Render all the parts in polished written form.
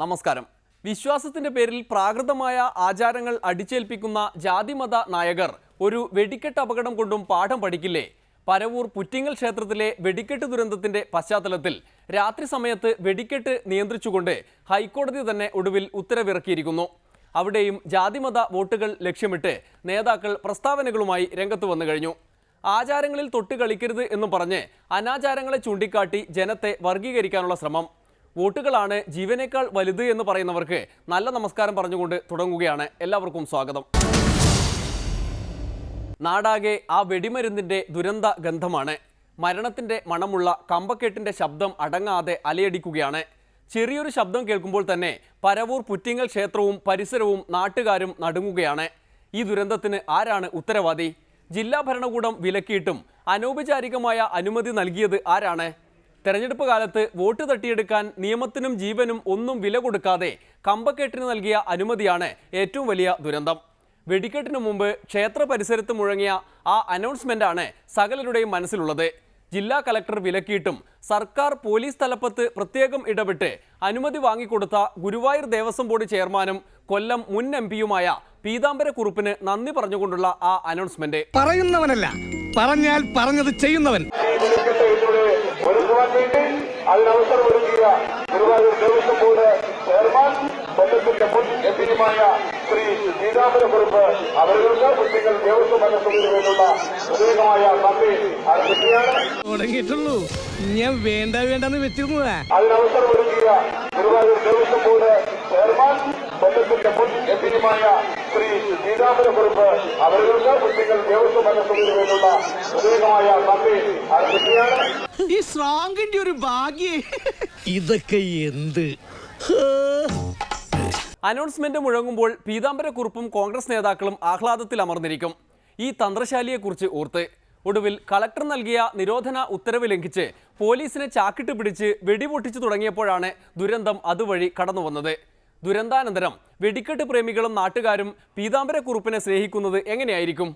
നമസ്കാരം. വിശ്വാസത്തിന്റെ പേരിൽ പ്രാകൃതമായ ആചാരങ്ങൾ അടിച്ചേൽപ്പിക്കുന്ന ജാതിമത നായകർ ഒരു വെടിക്കെട്ട് അപകടം കൊണ്ടും പാഠം പഠിക്കില്ലേ? പരവൂർ പുറ്റിങ്ങൽ ക്ഷേത്രത്തിലെ വെടിക്കെട്ട് ദുരന്തത്തിന്റെ പശ്ചാത്തലത്തിൽ രാത്രി സമയത്ത് വെടിക്കെട്ട് നിയന്ത്രിച്ചുകൊണ്ട് ഹൈക്കോടതി തന്നെ ഒടുവിൽ ഉത്തരവിറക്കിയിരിക്കുന്നു. അവിടെയും ജാതിമത വോട്ടുകൾ ലക്ഷ്യമിട്ട് നേതാക്കൾ പ്രസ്താവനകളുമായി രംഗത്ത് വന്നു കഴിഞ്ഞു. ആചാരങ്ങളിൽ തൊട്ട് കളിക്കരുത് എന്നും പറഞ്ഞ് അനാചാരങ്ങളെ ചൂണ്ടിക്കാട്ടി ജനത്തെ വർഗീകരിക്കാനുള്ള ശ്രമം. വോട്ടുകളാണ് ജീവനേക്കാൾ വലുത് എന്ന് പറയുന്നവർക്ക് നല്ല നമസ്കാരം പറഞ്ഞുകൊണ്ട് തുടങ്ങുകയാണ്. എല്ലാവർക്കും സ്വാഗതം. നാടാകെ ആ വെടിമരുന്നിൻ്റെ ദുരന്ത ഗന്ധമാണ്. മരണത്തിൻ്റെ മണമുള്ള കമ്പക്കെട്ടിൻ്റെ ശബ്ദം അടങ്ങാതെ അലയടിക്കുകയാണ്. ചെറിയൊരു ശബ്ദം കേൾക്കുമ്പോൾ തന്നെ പരവൂർ പുറ്റിങ്ങൽ ക്ഷേത്രവും പരിസരവും നാട്ടുകാരും നടുങ്ങുകയാണ്. ഈ ദുരന്തത്തിന് ആരാണ് ഉത്തരവാദി? ജില്ലാ ഭരണകൂടം വിലക്കിയിട്ടും അനൗപചാരികമായ അനുമതി നൽകിയത് ആരാണ്? തെരഞ്ഞെടുപ്പ് കാലത്ത് വോട്ട് തട്ടിയെടുക്കാൻ നിയമത്തിനും ജീവനും ഒന്നും വില കൊടുക്കാതെ കമ്പക്കെട്ടിന് നൽകിയ അനുമതിയാണ് ഏറ്റവും വലിയ ദുരന്തം. വെടിക്കെട്ടിനു മുമ്പ് ക്ഷേത്ര പരിസരത്ത് മുഴങ്ങിയ ആ അനൗൺസ്മെൻ്റാണ് സകലരുടെയും മനസ്സിലുള്ളത്. ജില്ലാ കളക്ടർ വിലക്കിയിട്ടും സർക്കാർ പോലീസ് തലപ്പത്ത് പ്രത്യേകം ഇടപെട്ട് അനുമതി വാങ്ങിക്കൊടുത്ത ഗുരുവായൂർ ദേവസ്വം ബോർഡ് ചെയർമാനും കൊല്ലം മുൻ MP-യുമായ പീതാംബരക്കുറുപ്പിന് നന്ദി പറഞ്ഞുകൊണ്ടുള്ള ആ അനൗൺസ്മെന്റ്. പറയുന്നവനല്ല, പറഞ്ഞാൽ പറഞ്ഞത് ചെയ്യുന്നവൻ. അതിനവസരമൊരുക്കിയ ഗുരുവായൂർ ദേവസ്വം ബോർഡ് ചെയർമാൻ കൊല്ലത്തിന്റെ മുൻ MP-യുമായ ശ്രീ പീതാംബരക്കുറുപ്പ് അവർക്ക് പുറ്റിങ്ങൽ ദേവസ്വം മനസ്സിന് വേണ്ടിയുള്ള പ്രത്യേകമായ നന്ദി അർപ്പിക്കുകയാണ്. തുടങ്ങിയിട്ടുള്ളൂ, ഞാൻ വേണ്ടെന്ന് വെച്ചിരുന്നതാ. അതിനവസരമൊരുക്കിയ ഗുരുവായൂർ ദേവസ്വം ബോർഡ് ചെയർമാൻ കൊല്ലത്തിന്റെ മുൻ MP-യുമായ ശ്രീ പീതാംബരക്കുറുപ്പ് അവർക്ക് പുറ്റിങ്ങൽ ദേവസ്വം മനസ്സിന് വേണ്ടിയുള്ള പ്രത്യേകമായ നന്ദി അർപ്പിക്കുകയാണ്. ഈ സ്ട്രോങ്ങിന്റെ ഒരു ഭാഗ്യേ. ഇതൊക്കെ എന്ത് അനൗൺസ്മെന്റ് മുഴങ്ങുമ്പോൾ പീതാംബരക്കുറുപ്പും കോൺഗ്രസ് നേതാക്കളും ആഹ്ലാദത്തിൽ അമർന്നിരിക്കും. ഈ തന്ത്രശാലിയെക്കുറിച്ച് ഓർത്ത് ഒടുവിൽ കളക്ടർ നൽകിയ നിരോധന ഉത്തരവ് ലംഘിച്ച് പോലീസിനെ ചാക്കിട്ട് പിടിച്ച് വെടിപൊട്ടിച്ചു തുടങ്ങിയപ്പോഴാണ് ദുരന്തം അതുവഴി കടന്നു വന്നത്. ദുരന്താനന്തരം വെടിക്കെട്ട് പ്രേമികളും നാട്ടുകാരും പീതാംബരക്കുറുപ്പിനെ സ്നേഹിക്കുന്നത് എങ്ങനെയായിരിക്കും?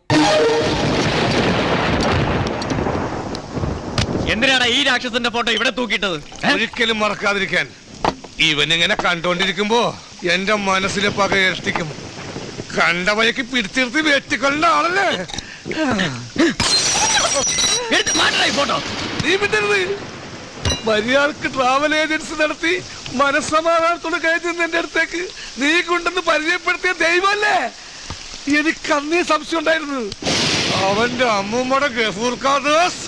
എന്തിനാണ് ഈ രാക്ഷസന്റെ ഫോട്ടോ ഇവിടെ തൂക്കിയിട്ടത്? ഒരിക്കലും മറക്കാതിരിക്കാൻ. ഇവനിങ്ങനെ കണ്ടോണ്ടിരിക്കുമ്പോ എന്റെ മനസ്സിലെ പക ഇരട്ടിക്കും. കണ്ട വഴിക്ക് പിടിച്ചിരുത്തി വെട്ടിക്കൊണ്ട ആളല്ലേ ഫോട്ടോ. നീ വിട്ടരുത്. മര്യാദക്ക് ട്രാവൽ ഏജൻസി നടത്തി മനസ്സമാധാനത്തോട് കഴിഞ്ഞ എന്റെ അടുത്തേക്ക് നീ കൊണ്ടെന്ന് പരിചയപ്പെടുത്തിയ ദൈവമല്ലേ. എനിക്ക് അന്നേ സംശയം ഉണ്ടായിരുന്നു. അവന്റെ അമ്മൂമ്മയുടെ ഗഫൂർ ഖാദാസ്.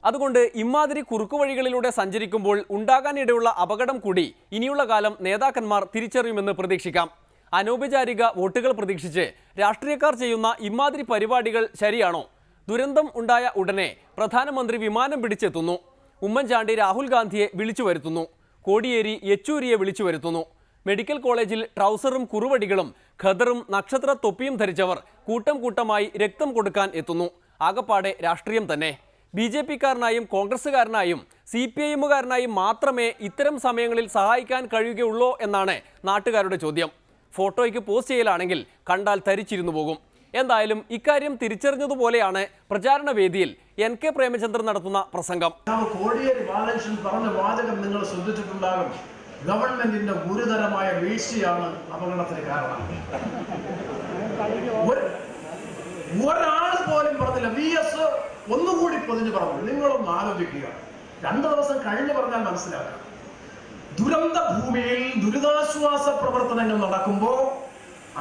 അതുകൊണ്ട് ഇമാതിരി കുറുക്കു വഴികളിലൂടെ സഞ്ചരിക്കുമ്പോൾ ഉണ്ടാകാനിടയുള്ള അപകടം കൂടി ഇനിയുള്ള കാലം നേതാക്കന്മാർ തിരിച്ചറിയുമെന്ന് പ്രതീക്ഷിക്കാം. അനൗപചാരിക വോട്ടുകൾ പ്രതീക്ഷിച്ച് രാഷ്ട്രീയക്കാർ ചെയ്യുന്ന ഇമാതിരി പരിപാടികൾ ശരിയാണോ? ദുരന്തം ഉണ്ടായ ഉടനെ പ്രധാനമന്ത്രി വിമാനം പിടിച്ചെത്തുന്നു. ഉമ്മൻചാണ്ടി രാഹുൽ ഗാന്ധിയെ വിളിച്ചു വരുത്തുന്നു. കോടിയേരി യെച്ചൂരിയെ വിളിച്ചു വരുത്തുന്നു. മെഡിക്കൽ കോളേജിൽ ട്രൗസറും കുറുവടികളും ഖദറും നക്ഷത്ര തൊപ്പിയും ധരിച്ചവർ കൂട്ടം കൂട്ടമായി രക്തം കൊടുക്കാൻ എത്തുന്നു. ആകപ്പാടെ രാഷ്ട്രീയം തന്നെ. BJP-കാരനായും കോൺഗ്രസ്സുകാരനായും CPIM-കാരനായും മാത്രമേ ഇത്തരം സമയങ്ങളിൽ സഹായിക്കാൻ കഴിയുകയുള്ളൂ എന്നാണ് നാട്ടുകാരുടെ ചോദ്യം. ഫോട്ടോയ്ക്ക് പോസ്റ്റ് ചെയ്യലാണെങ്കിൽ കണ്ടാൽ തരിച്ചിരുന്നു പോകും. എന്തായാലും ഇക്കാര്യം തിരിച്ചറിഞ്ഞതുപോലെയാണ് പ്രചാരണ വേദിയിൽ NK പ്രേമചന്ദ്രൻ നടത്തുന്ന പ്രസംഗം. കോടിയേരി ബാലകൃഷ്ണൻ പറഞ്ഞ വാചകം നിങ്ങൾ ശ്രദ്ധിച്ചിട്ടുണ്ടാകും. ഗവൺമെന്റിന്റെ ഗുരുതരമായ വീഴ്ചയാണ് അപകടത്തിന് കാരണം. ഒരാൾ പോലും പറഞ്ഞില്ല. VS ഒന്നുകൂടി പൊതിഞ്ഞു പറഞ്ഞു. നിങ്ങളൊന്ന് ആലോചിക്കുക. 2 ദിവസം കഴിഞ്ഞ് പറഞ്ഞാൽ മനസ്സിലാക്കാം. ദുരന്ത ഭൂമിയിൽ ദുരിതാശ്വാസ പ്രവർത്തനങ്ങൾ നടക്കുമ്പോൾ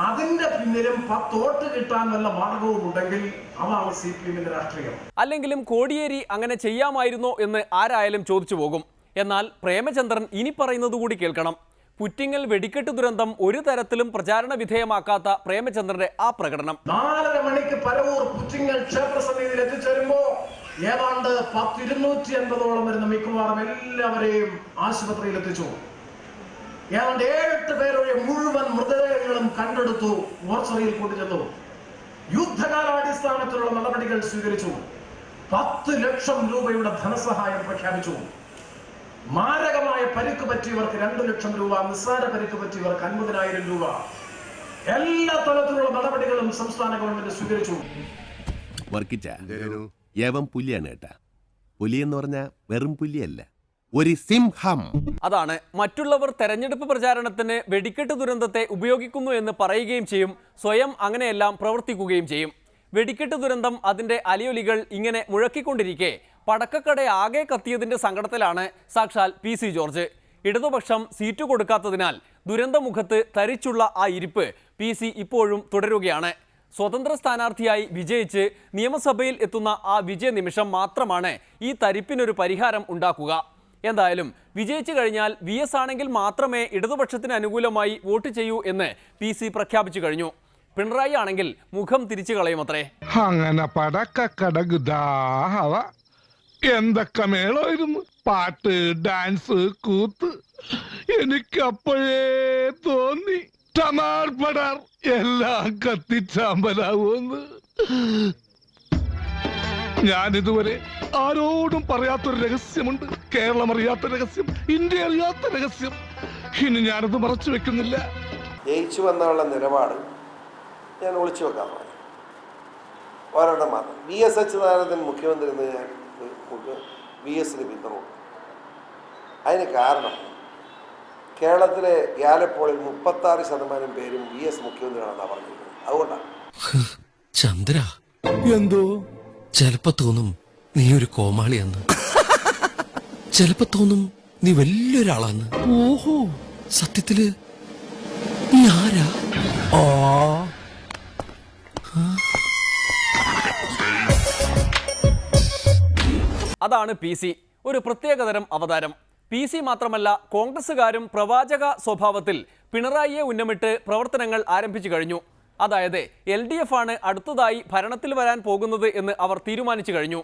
അതിന്റെ പിന്നിലും 10 വോട്ട് കിട്ടാൻ വല്ല മാർഗവും ഉണ്ടെങ്കിൽ അതാണ് CPM-ന്റെ രാഷ്ട്രീയം. അല്ലെങ്കിലും കോടിയേരി അങ്ങനെ ചെയ്യാമായിരുന്നോ എന്ന് ആരായാലും ചോദിച്ചു പോകും. എന്നാൽ പ്രേമചന്ദ്രൻ ഇനി പറയുന്നത് കൂടി കേൾക്കണം. പുറ്റിങ്ങൽ വെടിക്കെട്ട് ദുരന്തം ഒരു തരത്തിലും പ്രചാരണ വിധേയമാക്കാത്ത പ്രേമചന്ദ്രന്റെ ആ പ്രകടനം. 4:30 മണിക്ക് പരവൂർ പുറ്റിങ്ങൽ ക്ഷേത്ര സന്നിധിയിൽ എത്തിച്ചേരുമ്പോ ഏതാണ്ട് 250-280 വരുന്ന മിക്കവാറും എല്ലാവരെയും ആശുപത്രിയിൽ എത്തിച്ചു. ഏതാണ്ട് 7-8 പേരുടെ മുഴുവൻ മൃതദേഹങ്ങളും കണ്ടെടുത്തു, മോർച്ചറിയിൽ കൊണ്ടുചെന്നു. യുദ്ധകാലാടിസ്ഥാനത്തിലുള്ള നടപടികൾ സ്വീകരിച്ചു. 10 ലക്ഷം രൂപയുടെ ധനസഹായം പ്രഖ്യാപിച്ചു. മാരകമായ പരിക്ക് പറ്റിയവർക്ക് 2 ലക്ഷം രൂപ, നിസ്സാര പരിക്ക് പറ്റിയവർക്ക് 50,000 രൂപ. എല്ലാ തരത്തിലുള്ള നടപടികളും സംസ്ഥാന ഗവൺമെന്റ് സ്വീകരിച്ചു. യവം പുലിയാണ് കേട്ടാ. പുലി എന്ന് പറഞ്ഞാൽ വെറും പുലിയല്ല, ഒരു സിംഹം. അതാണ്, മറ്റുള്ളവർ തെരഞ്ഞെടുപ്പ് പ്രചാരണത്തിന് വെടിക്കെട്ട് ദുരന്തത്തെ ഉപയോഗിക്കുന്നു എന്ന് പറയുകയും ചെയ്യും, സ്വയം അങ്ങനെയെല്ലാം പ്രവർത്തിക്കുകയും ചെയ്യും. വെടിക്കെട്ട് ദുരന്തം അതിന്റെ അലയൊലികൾ ഇങ്ങനെ മുഴക്കിക്കൊണ്ടിരിക്കെ പടക്കക്കട ആകെ കത്തിയതിന്റെ സങ്കടത്തിലാണ് സാക്ഷാൽ PC ജോർജ്. ഇടതുപക്ഷം സീറ്റ് കൊടുക്കാത്തതിനാൽ ദുരന്തമുഖത്ത് തരിച്ചുള്ള ആ ഇരിപ്പ് PC ഇപ്പോഴും തുടരുകയാണ്. സ്വതന്ത്ര സ്ഥാനാർത്ഥിയായി വിജയിച്ച് നിയമസഭയിൽ എത്തുന്ന ആ വിജയ നിമിഷം മാത്രമാണ് ഈ തരിപ്പിനൊരു പരിഹാരം ഉണ്ടാക്കുക. എന്തായാലും വിജയിച്ചു കഴിഞ്ഞാൽ VS ആണെങ്കിൽ മാത്രമേ ഇടതുപക്ഷത്തിന് അനുകൂലമായി വോട്ട് ചെയ്യൂ എന്ന് PC പ്രഖ്യാപിച്ചു കഴിഞ്ഞു. പിണറായി ആണെങ്കിൽ മുഖം തിരിച്ചു കളയുമത്രേ. അങ്ങനെ പടക്കടകുദാഹവ എന്തൊക്കെ മേളായിരുന്നു, പാട്ട്, ഡാൻസ്, കൂത്ത്. എനിക്കപ്പോഴേ തോന്നി ടമാർ പടാർ എല്ലാം കത്തിച്ചാമ്പലാവൂന്ന്. ഞാനിതുവരെ ആരോടും പറയാത്തൊരു രഹസ്യമുണ്ട്. കേരളം അറിയാത്ത രഹസ്യം, ഇന്ത്യ അറിയാത്ത രഹസ്യം. ഇനി ഞാനത് മറച്ചു വെക്കുന്നില്ല. ജയിച്ചു വന്നുള്ള നിലപാട് ഞാൻ ഒളിച്ചു വെക്കാൻ പറഞ്ഞു. ഒരെണ്ണം മാത്രം, VS അച്യുതാനന്ദൻ മുഖ്യമന്ത്രി എന്ന് ഞാൻ VSന് പിന്തുണ. അതിന് കാരണം കേരളത്തിലെ ഗ്യാലപ്പോളിൽ 36% പേരും VS മുഖ്യമന്ത്രിയാണെന്നാണ് പറഞ്ഞിരിക്കുന്നത്. അതുകൊണ്ടാണ്. ചന്ദ്ര, എന്തോ ചിലപ്പോ തോന്നും നീ ഒരു കോമാളിയാന്ന്, ചിലപ്പോ തോന്നും നീ വലിയൊരാളാന്ന്. ഓഹോ, സത്യത്തില് നീ ആരാ? അതാണ് PC, ഒരു പ്രത്യേകതരം അവതാരം. PC മാത്രമല്ല, കോൺഗ്രസുകാരും പ്രവാചക സ്വഭാവത്തിൽ പിണറായിയെ ഉന്നമിട്ട് പ്രവർത്തനങ്ങൾ ആരംഭിച്ചു കഴിഞ്ഞു. അതായത് LDF ആണ് അടുത്തതായി ഭരണത്തിൽ വരാൻ പോകുന്നത് എന്ന് അവർ തീരുമാനിച്ചു കഴിഞ്ഞു.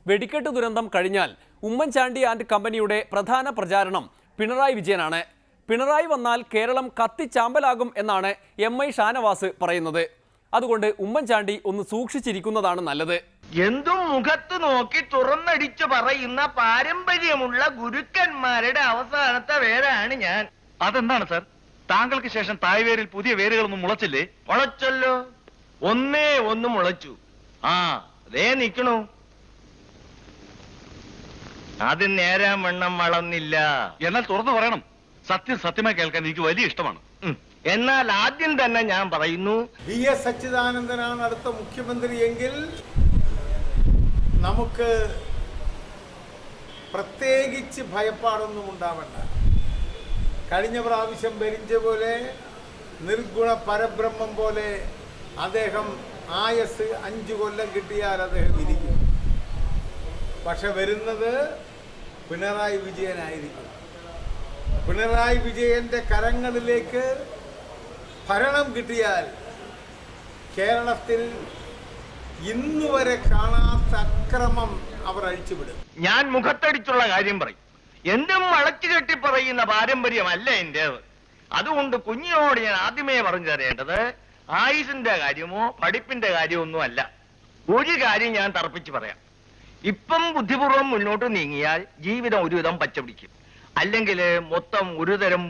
വെടിക്കെട്ട് ദുരന്തം കഴിഞ്ഞാൽ ഉമ്മൻചാണ്ടി ആൻഡ് കമ്പനിയുടെ പ്രധാന പ്രചാരണം പിണറായി വിജയനാണ്. പിണറായി വന്നാൽ കേരളം കത്തിച്ചാമ്പലാകും എന്നാണ് MI ഷാനവാസ് പറയുന്നത്. അതുകൊണ്ട് ഉമ്മൻചാണ്ടി ഒന്ന് സൂക്ഷിച്ചിരിക്കുന്നതാണ് നല്ലത്. എന്തും മുഖത്ത് നോക്കി തുറന്നടിച്ചു പറയുന്ന പാരമ്പര്യമുള്ള ഗുരുക്കന്മാരുടെ അവസാനത്തെ വേരാണ് ഞാൻ. അതെന്താണ് സാർ, താങ്കൾക്ക് ശേഷം തായ്വേരിൽ പുതിയ വേരുകളൊന്നും മുളച്ചില്ലേ? മുളച്ചല്ലോ, ഒന്ന് മുളച്ചു. ആ ദേ നിക്കണു. അത് നേരാൻ വണ്ണം വളർന്നില്ല. എന്നാൽ തുറന്നു പറയണം, സത്യം സത്യമായി കേൾക്കാൻ എനിക്ക് വലിയ ഇഷ്ടമാണ്. എന്നാൽ ആദ്യം തന്നെ ഞാൻ പറയുന്നു, VS അച്യുതാനന്ദനാണ് അടുത്ത മുഖ്യമന്ത്രി എങ്കിൽ നമുക്ക് പ്രത്യേകിച്ച് ഭയപ്പാടൊന്നും ഉണ്ടാവണ്ട. കഴിഞ്ഞ പ്രാവശ്യം ഭരിച്ച പോലെ നിർഗുണ പരബ്രഹ്മം പോലെ അദ്ദേഹം ആയസ് 5 കൊല്ലം കിട്ടിയാൽ അദ്ദേഹം ഇരിക്കും. പക്ഷെ വരുന്നത് പിണറായി വിജയനായിരിക്കും. പിണറായി വിജയന്റെ കരങ്ങളിലേക്ക് ഭരണം കിട്ടിയാൽ കേരളത്തിൽ ഇന്നുവരെ കാണാത്ത അക്രമം അവർ അഴിച്ചുവിടും. ഞാൻ മുഖത്തടിച്ചുള്ള കാര്യം പറയും. എന്തും വളച്ചു കെട്ടി പറയുന്ന പാരമ്പര്യമല്ല എന്റേത്. അതുകൊണ്ട് കുഞ്ഞിനോട് ഞാൻ ആദ്യമേ പറഞ്ഞു തരേണ്ടത് ആയുസിന്റെ കാര്യമോ പഠിപ്പിന്റെ കാര്യമോ ഒന്നും അല്ല. ഒരു കാര്യം ഞാൻ തറപ്പിച്ച് പറയാം. ഇപ്പം ബുദ്ധിപൂർവ്വം മുന്നോട്ട് നീങ്ങിയാൽ ജീവിതം ഒരുവിധം പച്ചപിടിക്കും. അല്ലെങ്കിൽ മൊത്തം ഒരുതരം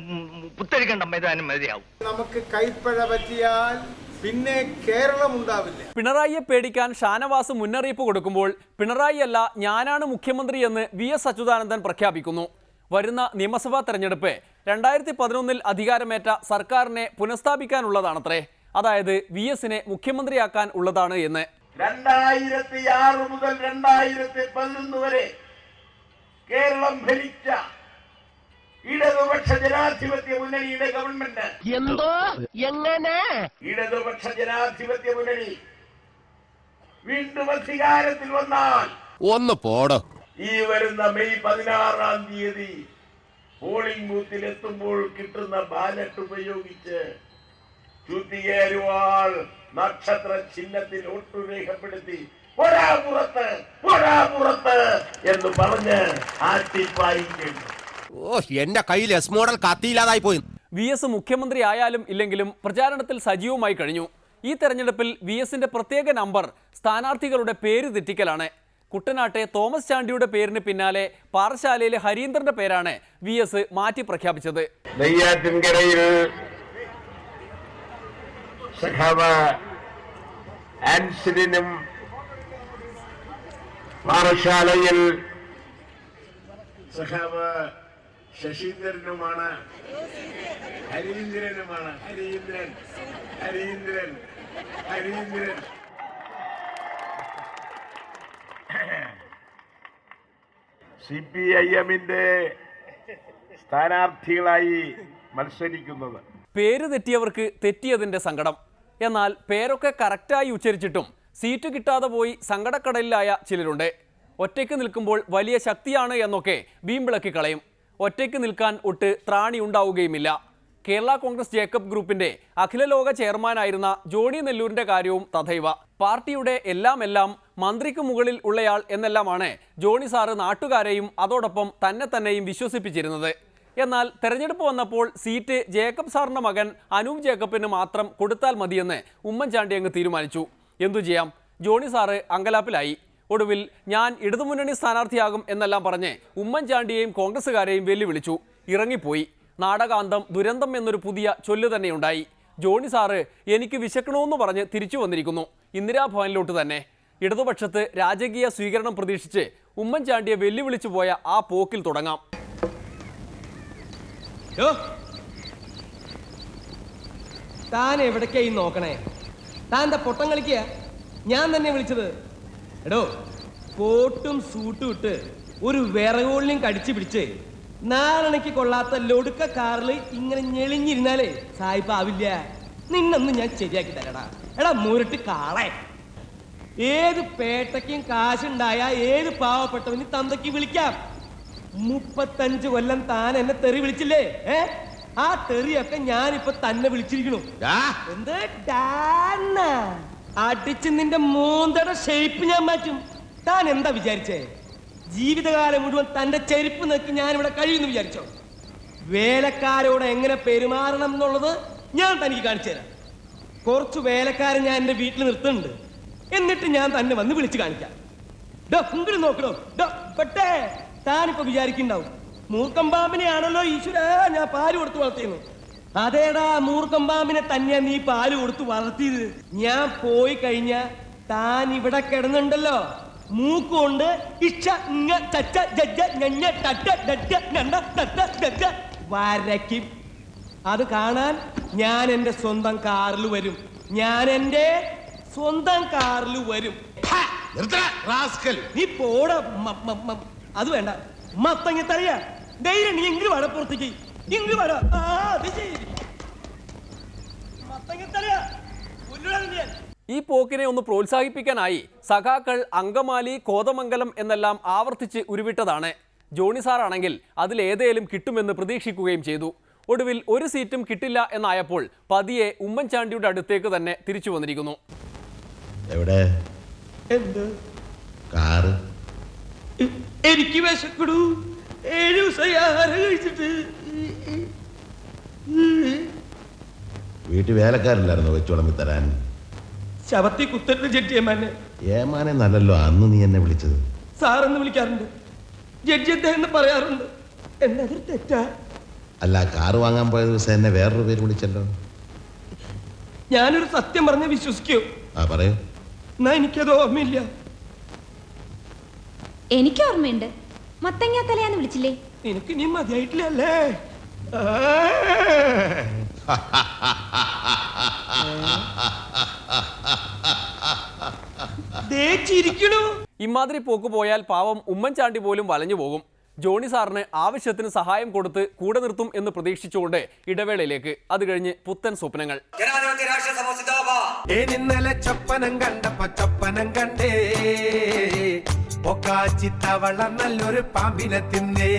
പുത്തരിക്കണ്ട മൈതാനം മതിയാവും. നമുക്ക് കൈപ്പഴ പറ്റിയാൽ പിന്നെ കേരളം ഉണ്ടാവില്ല. പിണറായിയെ പേടിക്കാൻ ഷാനവാസ് മുന്നറിയിപ്പ് കൊടുക്കുമ്പോൾ പിണറായി അല്ല ഞാനാണ് മുഖ്യമന്ത്രി എന്ന് VS അച്യുതാനന്ദൻ പ്രഖ്യാപിക്കുന്നു. വരുന്ന നിയമസഭാ തെരഞ്ഞെടുപ്പ് 2011 അധികാരമേറ്റ സർക്കാരിനെ പുനഃസ്ഥാപിക്കാനുള്ളതാണത്രേ. അതായത് VSനെ മുഖ്യമന്ത്രിയാക്കാൻ ഉള്ളതാണ് എന്ന്. 2006 മുതൽ 2011 വരെ കേരളം ഭരിച്ച ഇടതുപക്ഷ ജനാധിപത്യ മുന്നണിയുടെ ഗവൺമെന്റ് എന്തോ എങ്ങനെ ഇടതുപക്ഷ ജനാധിപത്യ മുന്നണി വീണ്ടും അധികാരത്തിൽ വന്നാൽ ഒന്ന് പോടോ. ഈ വരുന്ന മെയ് 16-ാം തീയതി പോളിംഗ് ബൂത്തിൽ എത്തുമ്പോൾ കിട്ടുന്ന ബാലറ്റ് ഉപയോഗിച്ച് ചുത്തിയേരുവാൾ നക്ഷത്ര ചിഹ്നത്തിൽ വോട്ട് രേഖപ്പെടുത്തി ഒരാപുറത്ത് എന്ന് പറഞ്ഞ് ആട്ടിപ്പായിക്കും. എന്റെ കയ്യിൽ S മോഡൽ കത്തിയില്ലാതായി പോയി. VS മുഖ്യമന്ത്രി ആയാലും ഇല്ലെങ്കിലും പ്രചാരണത്തിൽ സജീവമായി കഴിഞ്ഞു. ഈ തെരഞ്ഞെടുപ്പിൽ VSന്റെ പ്രത്യേക നമ്പർ സ്ഥാനാർത്ഥികളുടെ പേര് തെറ്റിക്കലാണ്. കുട്ടനാട്ടെ തോമസ് ചാണ്ടിയുടെ പേരിന് പിന്നാലെ പാറശാലയിലെ ഹരീന്ദ്രന്റെ പേരാണ് VS മാറ്റി പ്രഖ്യാപിച്ചത്. നെയ്യാറ്റിൻകരയിൽ പാറശാലയിൽ സഖാവ് ശശീന്ദ്രനുമാണ്, ഹരീന്ദ്രനുമാണ്. ഹരീന്ദ്രൻ CPIM-ന്റെ സ്ഥാനാർത്ഥികളായി മത്സരിക്കുന്നത്. പേര് തെറ്റിയവർക്ക് തെറ്റിയതിന്റെ സങ്കടം. എന്നാൽ പേരൊക്കെ കറക്റ്റായി ഉച്ചരിച്ചിട്ടും സീറ്റ് കിട്ടാതെ പോയി സങ്കടക്കടലിലായ ചിലരുണ്ട്. ഒറ്റയ്ക്ക് നിൽക്കുമ്പോൾ വലിയ ശക്തിയാണ് എന്നൊക്കെ വീമ്പിളക്കി കളയും. ഒറ്റയ്ക്ക് നിൽക്കാൻ ഒട്ട് ത്രാണി ഉണ്ടാവുകയുമില്ല. കേരള കോൺഗ്രസ് ജേക്കബ് ഗ്രൂപ്പിന്റെ അഖിലലോക ചെയർമാനായിരുന്ന ജോണി നെല്ലൂരിന്റെ കാര്യവും തഥൈവ. പാർട്ടിയുടെ എല്ലാം മന്ത്രിക്ക് മുകളിൽ ഉള്ളയാൾ എന്നെല്ലാമാണ് ജോണി സാറ് നാട്ടുകാരെയും അതോടൊപ്പം തന്നെയും വിശ്വസിപ്പിച്ചിരുന്നത്. എന്നാൽ തെരഞ്ഞെടുപ്പ് വന്നപ്പോൾ സീറ്റ് ജേക്കബ് സാറിന്റെ മകൻ അനൂപ് ജേക്കബിന് മാത്രം കൊടുത്താൽ മതിയെന്ന് ഉമ്മൻചാണ്ടി അങ്ങ് തീരുമാനിച്ചു. എന്തു ചെയ്യാം, ജോണി സാറ് അങ്കലാപ്പിലായി. ഒടുവിൽ ഞാൻ ഇടതുമുന്നണി സ്ഥാനാർത്ഥിയാകും എന്നെല്ലാം പറഞ്ഞ് ഉമ്മൻചാണ്ടിയെയും കോൺഗ്രസുകാരെയും വെല്ലുവിളിച്ചു. ഇറങ്ങിപ്പോയി. നാടകാന്തം ദുരന്തം എന്നൊരു പുതിയ ചൊല്ല് തന്നെയുണ്ടായി. ജോണി സാറ് എനിക്ക് വിശക്കണമെന്ന് പറഞ്ഞ് തിരിച്ചു വന്നിരിക്കുന്നു. ഇന്ദിരാഭവനിലോട്ട് തന്നെ. ഇടതുപക്ഷത്ത് രാജകീയ സ്വീകരണം പ്രതീക്ഷിച്ച് ഉമ്മൻചാണ്ടിയെ വെല്ലുവിളിച്ചു പോയ ആ പോക്കിൽ തുടങ്ങാം. താൻ എവിടേക്കായി നോക്കണേ? താൻ്റെ പൊട്ടം കളിക്കുക. ഞാൻ തന്നെ വിളിച്ചത്. എടോ, കോട്ടും സൂട്ടും ഇട്ട് ഒരു വിറകോളിനും കടിച്ചു പിടിച്ച് നാളണയ്ക്ക് കൊള്ളാത്ത ലൊടുക്ക കാറിൽ ഇങ്ങനെ ഞെളിഞ്ഞിരുന്നാലേ സായിപ്പാവില്ല. നിന്നൊന്ന് ഞാൻ ശരിയാക്കി തരടാ. എടാ മുരട്ട് കാളെ, ഏത് പേട്ടയ്ക്കും കാശുണ്ടായ ഏത് പാവപ്പെട്ടവന് തന്തയ്ക്ക് വിളിക്കാം. 35 കൊല്ലം താൻ എന്നെ തെറി വിളിച്ചില്ലേ? ആ തെറിയൊക്കെ ഞാനിപ്പൊ തന്നെ വിളിച്ചിരിക്കണു. എന്ത് അടിച്ച് നിന്റെ മൂന്തയുടെ ഷേപ്പ് ഞാൻ മാറ്റും. താൻ എന്താ വിചാരിച്ചേ? ജീവിതകാലം മുഴുവൻ തന്റെ ചെരുപ്പ് നോക്കി ഞാനിവിടെ കഴിയുമെന്ന് വിചാരിച്ചോ? വേലക്കാരോട് എങ്ങനെ പെരുമാറണം എന്നുള്ളത് ഞാൻ തനിക്ക് കാണിച്ചു തരാം. കുറച്ച് വേലക്കാരെ ഞാൻ എന്റെ വീട്ടിൽ നിർത്തുന്നുണ്ട്. എന്നിട്ട് ഞാൻ തന്നെ വന്ന് വിളിച്ചു കാണിക്കാം. ഇങ്ങോട്ട് നോക്കണോ? താനിപ്പോ വിചാരിക്കുന്നുണ്ടാവും മൂർക്കം പാമ്പിനെയാണല്ലോ ഈശ്വര ഞാൻ പാല് കൊടുത്ത് വളർത്തിയെന്ന്. അതേടാ, മൂർക്കം പാമ്പിനെ തന്നെയാ നീ പാല് കൊടുത്ത് വളർത്തിയത്. ഞാൻ പോയി കഴിഞ്ഞ താൻ ഇവിടെ കിടന്നുണ്ടല്ലോ, മൂക്കുകൊണ്ട് വരയ്ക്കും. അത് കാണാൻ ഞാൻ എന്റെ സ്വന്തം കാറിൽ വരും. നീ പോടാ. അത് വേണ്ട, മത്തങ്ങത്തറിയാ. ധൈര്യം നീ എങ്കിലും വാട പുറത്തേക്ക്. ഇങ്ങ് വാടാ. മത്തങ്ങത്തറിയാ. ഈ പോക്കിനെ ഒന്ന് പ്രോത്സാഹിപ്പിക്കാനായി സഖാക്കൾ അങ്കമാലി, കോതമംഗലം എന്നെല്ലാം ആവർത്തിച്ച് ഉരുവിട്ടതാണ്. ജോണി സാറാണെങ്കിൽ അതിലേതേലും കിട്ടുമെന്ന് പ്രതീക്ഷിക്കുകയും ചെയ്തു. ഒടുവിൽ ഒരു സീറ്റും കിട്ടില്ല എന്നായപ്പോൾ പതിയെ ഉമ്മൻചാണ്ടിയുടെ അടുത്തേക്ക് തന്നെ തിരിച്ചു വന്നിരിക്കുന്നു. എനിക്ക് വിശക്കടൂ. 7 ദിവസമായി ആഹാരം കഴിച്ചിട്ട്. വീട്ടിൽ വേലക്കാരില്ലായിരുന്നു വെച്ചോളമ്പി തരാൻ? ശവത്തി കുത്തരുത് ജഡ്ജിയമ്മാനെ. ഏമാനെ നല്ലല്ലോ അന്ന് നീ എന്നെ വിളിച്ചത്. സാറെന്ന് വിളിക്കാറുണ്ട്, ജഡ്ജി എന്ന് പറയാറുണ്ട്. എന്നതൊരു തെറ്റാ? അല്ല, കാറ് വാങ്ങാൻ പോയ ദിവസം എന്നെ വേറൊരു പേര് വിളിച്ചല്ലോ. ഞാനൊരു സത്യം പറഞ്ഞ് വിശ്വസിക്കൂ? പറയൂ. എന്നാ എനിക്കത് ഓർമ്മയില്ല. എനിക്ക് ഓർമ്മയുണ്ട്. മത്തങ്ങ തലയാന്ന് വിളിച്ചില്ലേ? നിനക്ക് നീ മതിയായിട്ടില്ലല്ലേ? ഇമാതിരി പോക്ക് പോയാൽ പാവം ഉമ്മൻചാണ്ടി പോലും വലഞ്ഞു പോകും. ജോണി സാറിന് ആവശ്യത്തിന് സഹായം കൊടുത്ത് കൂടെ നിർത്തും എന്ന് പ്രതീക്ഷിച്ചുകൊണ്ട് ഇടവേളയിലേക്ക്. അത് കഴിഞ്ഞ് പുത്തൻ സ്വപ്നങ്ങൾ. ഇന്നലെ ചൊപ്പനം കണ്ടപ്പോ ചൊപ്പനം കണ്ടേ, ഒക്കാച്ചിത്തവള നല്ലൊരു പാമ്പിനെ തിന്നേ.